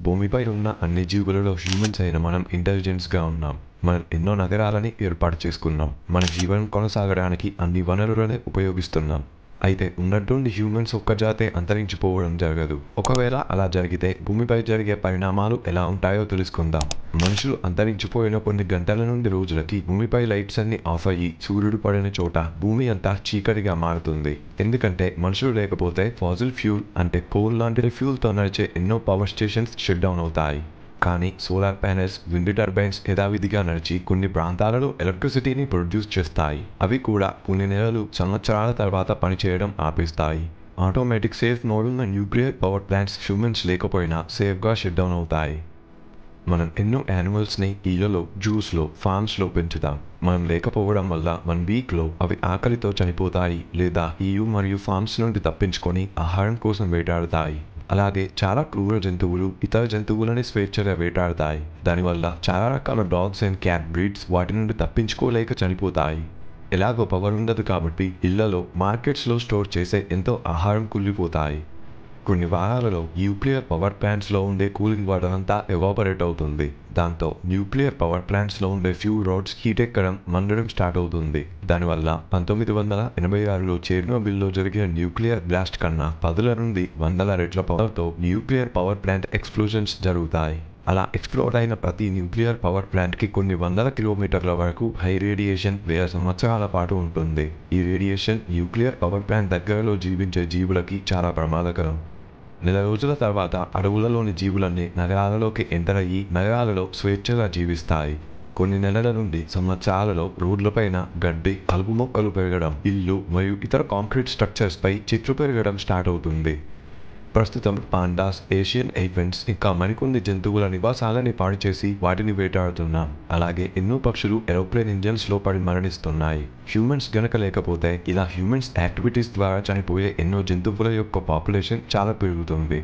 భూమిపై ఉన్న అన్ని జీవులలో హ్యూమన్స్ అయిన మనం ఇంటెలిజెన్స్గా ఉన్నాం. మనం ఎన్నో నగరాలని ఏర్పాటు చేసుకున్నాం. మన జీవనం కొనసాగడానికి అన్ని వనరులనే ఉపయోగిస్తున్నాం. అయితే ఉన్నట్టుండి హ్యూమన్స్ ఒక్క జాతే అంతరించిపోవడం జరగదు. ఒకవేళ అలా జరిగితే భూమిపై జరిగే పరిణామాలు ఎలా ఉంటాయో తెలుసుకుందాం. మనుషులు అంతరించిపోయిన కొన్ని గంటల నుండి రోజులకి భూమిపై లైట్స్ అన్ని ఆఫ్ అయ్యి సూర్యుడు పడిన చోట భూమి అంతా చీకటిగా మారుతుంది. ఎందుకంటే మనుషులు లేకపోతే ఫాసిల్ ఫ్యూల్ అంటే కోల్ లాంటి ఫ్యూల్తో నడిచే ఎన్నో పవర్ స్టేషన్స్ షట్ డౌన్ అవుతాయి. కానీ సోలార్ ప్యానెల్స్, విండ్ టర్బైన్స్ యథావిధిగా నడిచి కొన్ని ప్రాంతాలలో ఎలక్ట్రిసిటీని ప్రొడ్యూస్ చేస్తాయి. అవి కూడా కొన్ని నెలలు, సంవత్సరాల తర్వాత పనిచేయడం ఆపేస్తాయి. ఆటోమేటిక్ సేఫ్ మోడ్ ఉన్న న్యూక్లియర్ పవర్ ప్లాంట్స్ హ్యూమన్స్ లేకపోయినా సేఫ్గా షట్ డౌన్ అవుతాయి. మనం ఎన్నో యానిమల్స్ని ఇళ్లలో, జూస్లో, ఫార్మ్స్లో పెంచుతాం. మనం లేకపోవడం వల్ల 1 వీక్లో అవి ఆకలితో చనిపోతాయి లేదా ఇల్లు మరియు ఫార్మ్స్ నుండి తప్పించుకొని ఆహారం కోసం వేటాడతాయి. అలాగే చాలా క్రూర జంతువులు ఇతర జంతువులని స్వేచ్ఛగా వేటాడతాయి. దానివల్ల చాలా రకాల డాగ్స్ అండ్ క్యాట్ బ్రీడ్స్ వాటి నుండి తప్పించుకోలేక చనిపోతాయి. ఎలాగో పవర్ ఉండదు కాబట్టి ఇళ్లలో, మార్కెట్స్లో స్టోర్ చేసే ఎంతో ఆహారం కుళ్ళిపోతాయి. కొన్ని వారాలలో న్యూక్లియర్ పవర్ ప్లాంట్స్లో ఉండే కూలింగ్ వాటర్ అంతా ఎవాపరేట్ అవుతుంది. దాంతో న్యూక్లియర్ పవర్ ప్లాంట్స్లో ఉండే ఫ్యూల్ రాడ్స్ హీట్ ఎక్కడం, మండడం స్టార్ట్ అవుతుంది. దానివల్ల 1986లో చెర్నోబిల్లో జరిగిన న్యూక్లియర్ బ్లాస్ట్ కన్నా 10ల నుండి 100ల రెట్ల పవర్తో న్యూక్లియర్ పవర్ ప్లాంట్ ఎక్స్ప్లోజన్స్ జరుగుతాయి. అలా ఎక్స్ప్లోడ్ అయిన ప్రతి న్యూక్లియర్ పవర్ ప్లాంట్కి కొన్ని వందల కిలోమీటర్ల వరకు హై రేడియేషన్ వేల సంవత్సరాల పాటు ఉంటుంది. ఈ రేడియేషన్ న్యూక్లియర్ పవర్ ప్లాంట్ దగ్గరలో జీవించే జీవులకి చాలా ప్రమాదకరం. నెల రోజుల తర్వాత అడవులలోని జీవులన్నీ నగరాలలోకి ఎంటర్ అయ్యి నగరాలలో స్వేచ్ఛగా జీవిస్తాయి. కొన్ని నెలల నుండి సంవత్సరాలలో రోడ్లపైన గడ్డి, కలుపు మొక్కలు పెరగడం, ఇల్లు మరియు ఇతర కాంక్రీట్ స్ట్రక్చర్స్పై చెట్లు పెరగడం స్టార్ట్ అవుతుంది. ప్రస్తుతం పాండాస్, ఏషియన్ ఎలిఫెంట్స్ ఇంకా మరికొన్ని జంతువుల నివాసాలని పాడు చేసి వాటిని వేటాడుతున్నాం. అలాగే ఎన్నో పక్షులు ఏరోప్లేన్ ఇంజన్స్లో పడి మరణిస్తున్నాయి. హ్యూమన్స్ గనక లేకపోతే ఇలా హ్యూమన్స్ యాక్టివిటీస్ ద్వారా చనిపోయే ఎన్నో జంతువుల యొక్క పాపులేషన్ చాలా పెరుగుతుంది.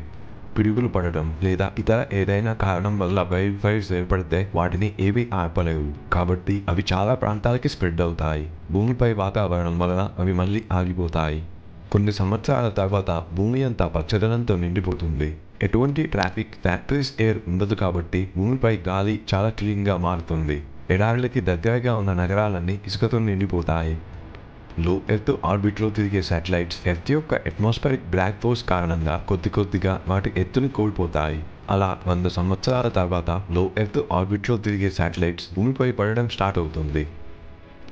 పిడుగులు పడడం లేదా ఇతర ఏదైనా కారణం వల్ల వైల్డ్ ఫైర్స్ ఏర్పడితే వాటిని ఏవి ఆపలేవు. కాబట్టి అవి చాలా ప్రాంతాలకి స్ప్రెడ్ అవుతాయి. భూమిపై వాతావరణం వలన అవి మళ్ళీ ఆగిపోతాయి. కొన్ని సంవత్సరాల తర్వాత భూమి అంతా పచ్చదనంతో నిండిపోతుంది. ఎటువంటి ట్రాఫిక్, ఫ్యాక్టరీస్, ఎయిర్ ఉండదు కాబట్టి భూమిపై గాలి చాలా క్లీన్గా మారుతుంది. ఎడారులకి దగ్గరగా ఉన్న నగరాలన్నీ ఇసుకతో నిండిపోతాయి. లో ఎర్త్ ఆర్బిట్లో తిరిగే శాటిలైట్స్ ఎర్త్ యొక్క అట్మాస్ఫిరిక్ బ్లాక్ హోల్స్ కారణంగా కొద్దిగా వాటి ఎత్తుని కోల్పోతాయి. అలా 100 సంవత్సరాల తర్వాత లో ఎర్త్ ఆర్బిట్లో తిరిగే శాటిలైట్స్ భూమిపై పడడం స్టార్ట్ అవుతుంది.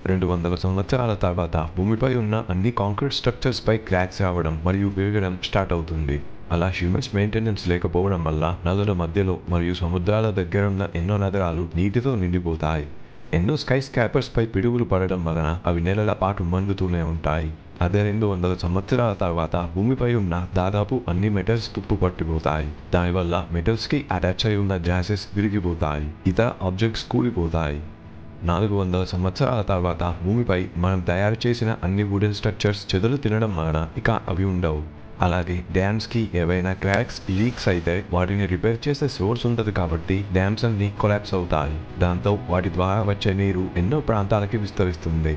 200 సంవత్సరాల తర్వాత భూమిపై ఉన్న అన్ని కాంక్రీట్ స్ట్రక్చర్స్పై క్రాక్స్ రావడం మరియు విరగడం స్టార్ట్ అవుతుంది. అలా హ్యూమన్స్ మెయింటెనెన్స్ లేకపోవడం వల్ల నదుల మధ్యలో మరియు సముద్రాల దగ్గర ఉన్న ఎన్నో నగరాలు నీటితో నిండిపోతాయి. ఎన్నో స్కై స్కాపర్స్పై పిడుగులు పడడం వలన అవి నెలల పాటు మండుతూనే ఉంటాయి. అదే 200 సంవత్సరాల తర్వాత భూమిపై ఉన్న దాదాపు అన్ని మెటల్స్ తుప్పు పట్టిపోతాయి. దానివల్ల మెటల్స్కి అటాచ్ అయి ఉన్న గ్యాసెస్ విరిగిపోతాయి. ఇతర ఆబ్జెక్ట్స్ కూలిపోతాయి. 400 సంవత్సరాల తర్వాత భూమిపై మనం తయారు చేసిన అన్ని వుడెన్ స్ట్రక్చర్స్ చెదలు తినడం వలన ఇక అవి ఉండవు. అలాగే డ్యామ్స్కి ఏవైనా క్రాక్స్, లీక్స్ అయితే వాటిని రిపేర్ చేసే సోర్స్ ఉండదు కాబట్టి డ్యామ్స్ అన్ని కొలాప్స్ అవుతాయి. దాంతో వాటి ద్వారా వచ్చే నీరు ఎన్నో ప్రాంతాలకి విస్తరిస్తుంది.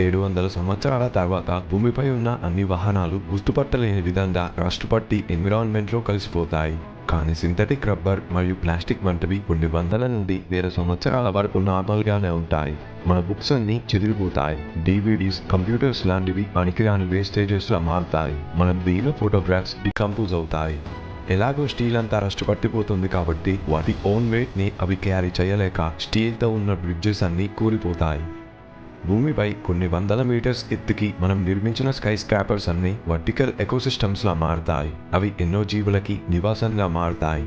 700 సంవత్సరాల తర్వాత భూమిపై ఉన్న అన్ని వాహనాలు గుర్తుపట్టలేని విధంగా రస్ట్ పట్టి ఎన్విరాన్మెంట్లో కలిసిపోతాయి. కానీ సింథటిక్ రబ్బర్ మరియు ప్లాస్టిక్ వంటివి కొన్ని వందల నుండి వేల సంవత్సరాల వరకు నార్మల్గానే ఉంటాయి. మన బుక్స్ అన్నీ చెదిరిపోతాయి. DVDs, కంప్యూటర్స్ లాంటివి పనికిరాని వేస్టేజెస్లా మారుతాయి. మన దిగిన ఫోటోగ్రాఫ్స్ డికంపోజ్ అవుతాయి. ఎలాగో స్టీల్ అంతా రస్ట్ పట్టిపోతుంది కాబట్టి వాటి ఓన్ వెయిట్ని అవి క్యారీ చేయలేక స్టీల్తో ఉన్న బ్రిడ్జెస్ అన్నీ కూలిపోతాయి. భూమిపై కొన్ని వందల మీటర్స్ ఎత్తుకి మనం నిర్మించిన స్కై స్క్రాపర్స్ అన్ని వర్టికల్ ఎకోసిస్టమ్స్లా మారుతాయి. అవి ఎన్నో జీవులకి నివాసంగా మారుతాయి.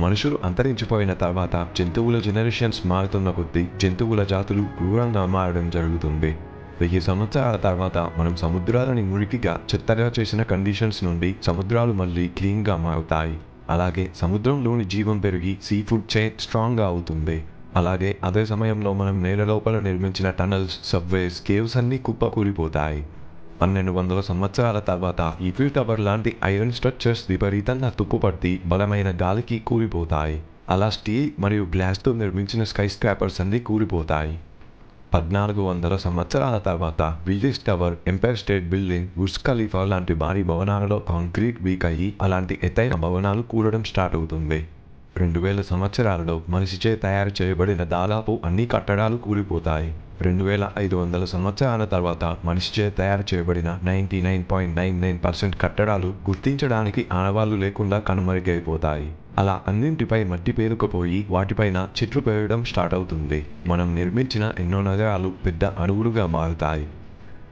మనుషులు అంతరించిపోయిన తర్వాత జంతువుల జనరేషన్స్ మారుతున్న కొద్దీ జంతువుల జాతులు క్రూరంగా మారడం జరుగుతుంది. 1000 సంవత్సరాల తర్వాత మనం సముద్రాలని మురికిగా, చెత్తగా చేసిన కండిషన్స్ నుండి సముద్రాలు మళ్ళీ క్లీన్గా మారుతాయి. అలాగే సముద్రంలోని జీవం పెరిగి సీ ఫుడ్ చైన్ స్ట్రాంగ్గా అవుతుంది. అలాగే అదే సమయంలో మనం నేల లోపల నిర్మించిన టనల్స్, సబ్వేస్, కేవ్స్ అన్నీ కుప్పకూలిపోతాయి. 1200 సంవత్సరాల తర్వాత ఈఫిల్ టవర్ లాంటి ఐరన్ స్ట్రక్చర్స్ విపరీతంగా తుప్పుపట్టి బలమైన గాలికి కూలిపోతాయి. అలా స్టీల్ మరియు గ్లాస్తో నిర్మించిన స్కై స్క్రాపర్స్ అన్నీ కూలిపోతాయి. 1400 సంవత్సరాల తర్వాత విజిస్ tower, empire state building, Burj Khalifa లాంటి భారీ భవనాలలో కాంక్రీట్ వీక్ అయ్యి అలాంటి ఎత్తైన భవనాలు కూలడం స్టార్ట్ అవుతుంది. 2000 సంవత్సరాలలో మనిషిచే తయారు చేయబడిన దాదాపు అన్ని కట్టడాలు కూలిపోతాయి. 2500 సంవత్సరాల తర్వాత మనిషిచే తయారు చేయబడిన 99.99% కట్టడాలు గుర్తించడానికి ఆనవాళ్లు లేకుండా కనుమరుగైపోతాయి. అలా అన్నింటిపై మట్టి పేరుకుపోయి వాటిపైన చెట్లు పెరగడం స్టార్ట్ అవుతుంది. మనం నిర్మించిన ఎన్నో నగరాలు పెద్ద అడవులుగా మారుతాయి.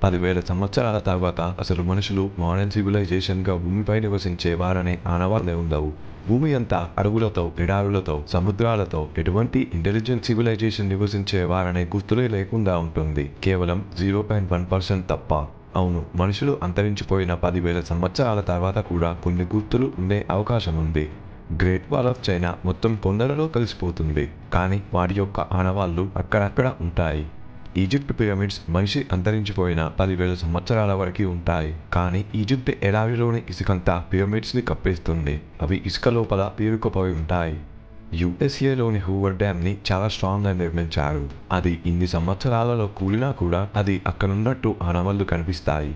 10,000 సంవత్సరాల తర్వాత అసలు మనుషులు మోడర్న్ సివిలైజేషన్గా భూమిపై నివసించేవారనే ఆనవాళ్లే ఉండవు. భూమి అంతా అడవులతో, ఎడారులతో, సముద్రాలతో ఎటువంటి ఇంటెలిజెంట్ సివిలైజేషన్ నివసించేవారనే గుర్తులే లేకుండా ఉంటుంది. కేవలం 0.1% తప్ప. అవును, మనుషులు అంతరించిపోయిన 10,000 సంవత్సరాల తర్వాత కూడా కొన్ని గుర్తులు ఉండే అవకాశం ఉంది. గ్రేట్ వాల్ ఆఫ్ చైనా మొత్తం కొండలలో కలిసిపోతుంది, కానీ వాటి యొక్క ఆనవాళ్లు అక్కడక్కడ ఉంటాయి. ఈజిప్ట్ పిరమిడ్స్ మనిషి అంతరించిపోయిన 10,000 సంవత్సరాల వరకు ఉంటాయి, కానీ ఈజిప్ట్ ఎడారిలోని ఇసుకంతా పిరమిడ్స్ని కప్పేస్తుంది. అవి ఇసుక లోపల పేరుకుపోయి ఉంటాయి. యుఎస్ఏలోని హూవర్ డ్యామ్ని చాలా స్ట్రాంగ్గా నిర్మించారు. అది ఇన్ని సంవత్సరాలలో కూలినా కూడా అది అక్కడున్నట్టు ఆనవాళ్లు కనిపిస్తాయి.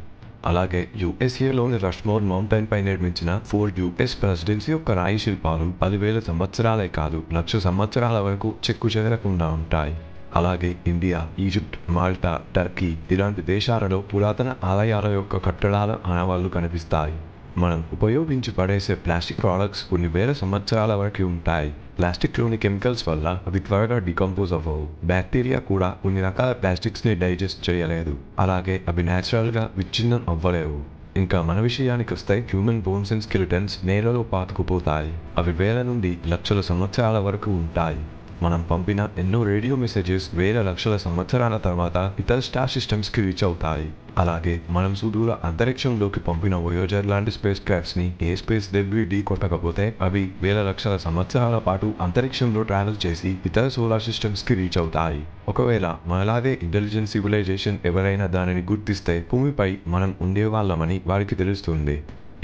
అలాగే యుఎస్ఏలోని రష్మోర్ మౌంటైన్ పై నిర్మించిన 4 యుఎస్ ప్రెసిడెన్సీ యొక్క రాయి శిల్పాలు 10,000 సంవత్సరాలే కాదు 1,00,000 సంవత్సరాల వరకు చెక్కు చెదరకుండా ఉంటాయి. అలాగే ఇండియా, ఈజిప్ట్, మాల్టా, టర్కీ ఇలాంటి దేశాలలో పురాతన ఆలయాల యొక్క కట్టడాల ఆనవాళ్లు కనిపిస్తాయి. మనం ఉపయోగించి పడేసే ప్లాస్టిక్ ప్రోడక్ట్స్ కొన్ని వేల సంవత్సరాల వరకు ఉంటాయి. ప్లాస్టిక్లోని కెమికల్స్ వల్ల అవి త్వరగా డికంపోజ్ అవ్వవు. బ్యాక్టీరియా కూడా కొన్ని రకాల ప్లాస్టిక్స్ని డైజెస్ట్ చేయలేదు, అలాగే అవి న్యాచురల్గా విచ్ఛిన్నం అవ్వలేవు. ఇంకా మన విషయానికి వస్తే హ్యూమన్ బోన్స్ అండ్ స్కెలిటన్స్ నేలలో పాతుకుపోతాయి. అవి వేల నుండి లక్షల సంవత్సరాల వరకు ఉంటాయి. మనం పంపిన ఎన్నో రేడియో మెసేజెస్ వేల లక్షల సంవత్సరాల తర్వాత ఇతర స్టార్ సిస్టమ్స్కి రీచ్ అవుతాయి. అలాగే మనం సుదూర అంతరిక్షంలోకి పంపిన వోయేజర్ లాంటి స్పేస్ క్రాఫ్ట్స్ని ఏ స్పేస్ డెబ్రీ కొట్టకపోతే అవి వేల లక్షల సంవత్సరాల పాటు అంతరిక్షంలో ట్రావెల్ చేసి ఇతర సోలార్ సిస్టమ్స్కి రీచ్ అవుతాయి. ఒకవేళ మనలాగే ఇంటెలిజెంట్ సివిలైజేషన్ ఎవరైనా దానిని గుర్తిస్తే భూమిపై మనం ఉండేవాళ్ళమని వారికి తెలుస్తుంది.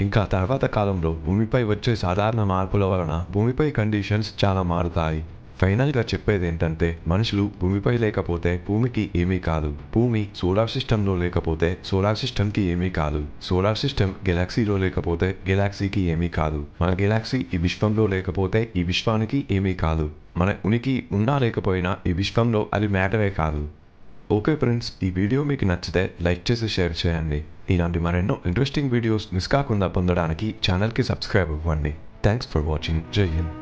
ఇంకా తర్వాత కాలంలో భూమిపై వచ్చే సాధారణ మార్పుల వలన భూమిపై కండిషన్స్ చాలా మారుతాయి. ఫైనల్గా చెప్పేది ఏంటంటే, మనుషులు భూమిపై లేకపోతే భూమికి ఏమీ కాదు. భూమి సోలార్ సిస్టంలో లేకపోతే సోలార్ సిస్టమ్కి ఏమీ కాదు. సోలార్ సిస్టమ్ గెలాక్సీలో లేకపోతే గెలాక్సీకి ఏమీ కాదు. మన గెలాక్సీ ఈ విశ్వంలో లేకపోతే ఈ విశ్వానికి ఏమీ కాదు. మన ఉనికి ఉన్నా లేకపోయినా ఈ విశ్వంలో అది మ్యాటరే కాదు. ఓకే ఫ్రెండ్స్, ఈ వీడియో మీకు నచ్చితే లైక్ చేసి షేర్ చేయండి. ఇలాంటి మరెన్నో ఇంట్రెస్టింగ్ వీడియోస్ మిస్ కాకుండా పొందడానికి ఛానల్కి సబ్స్క్రైబ్ అవ్వండి. Thanks for watching. జై హింద్.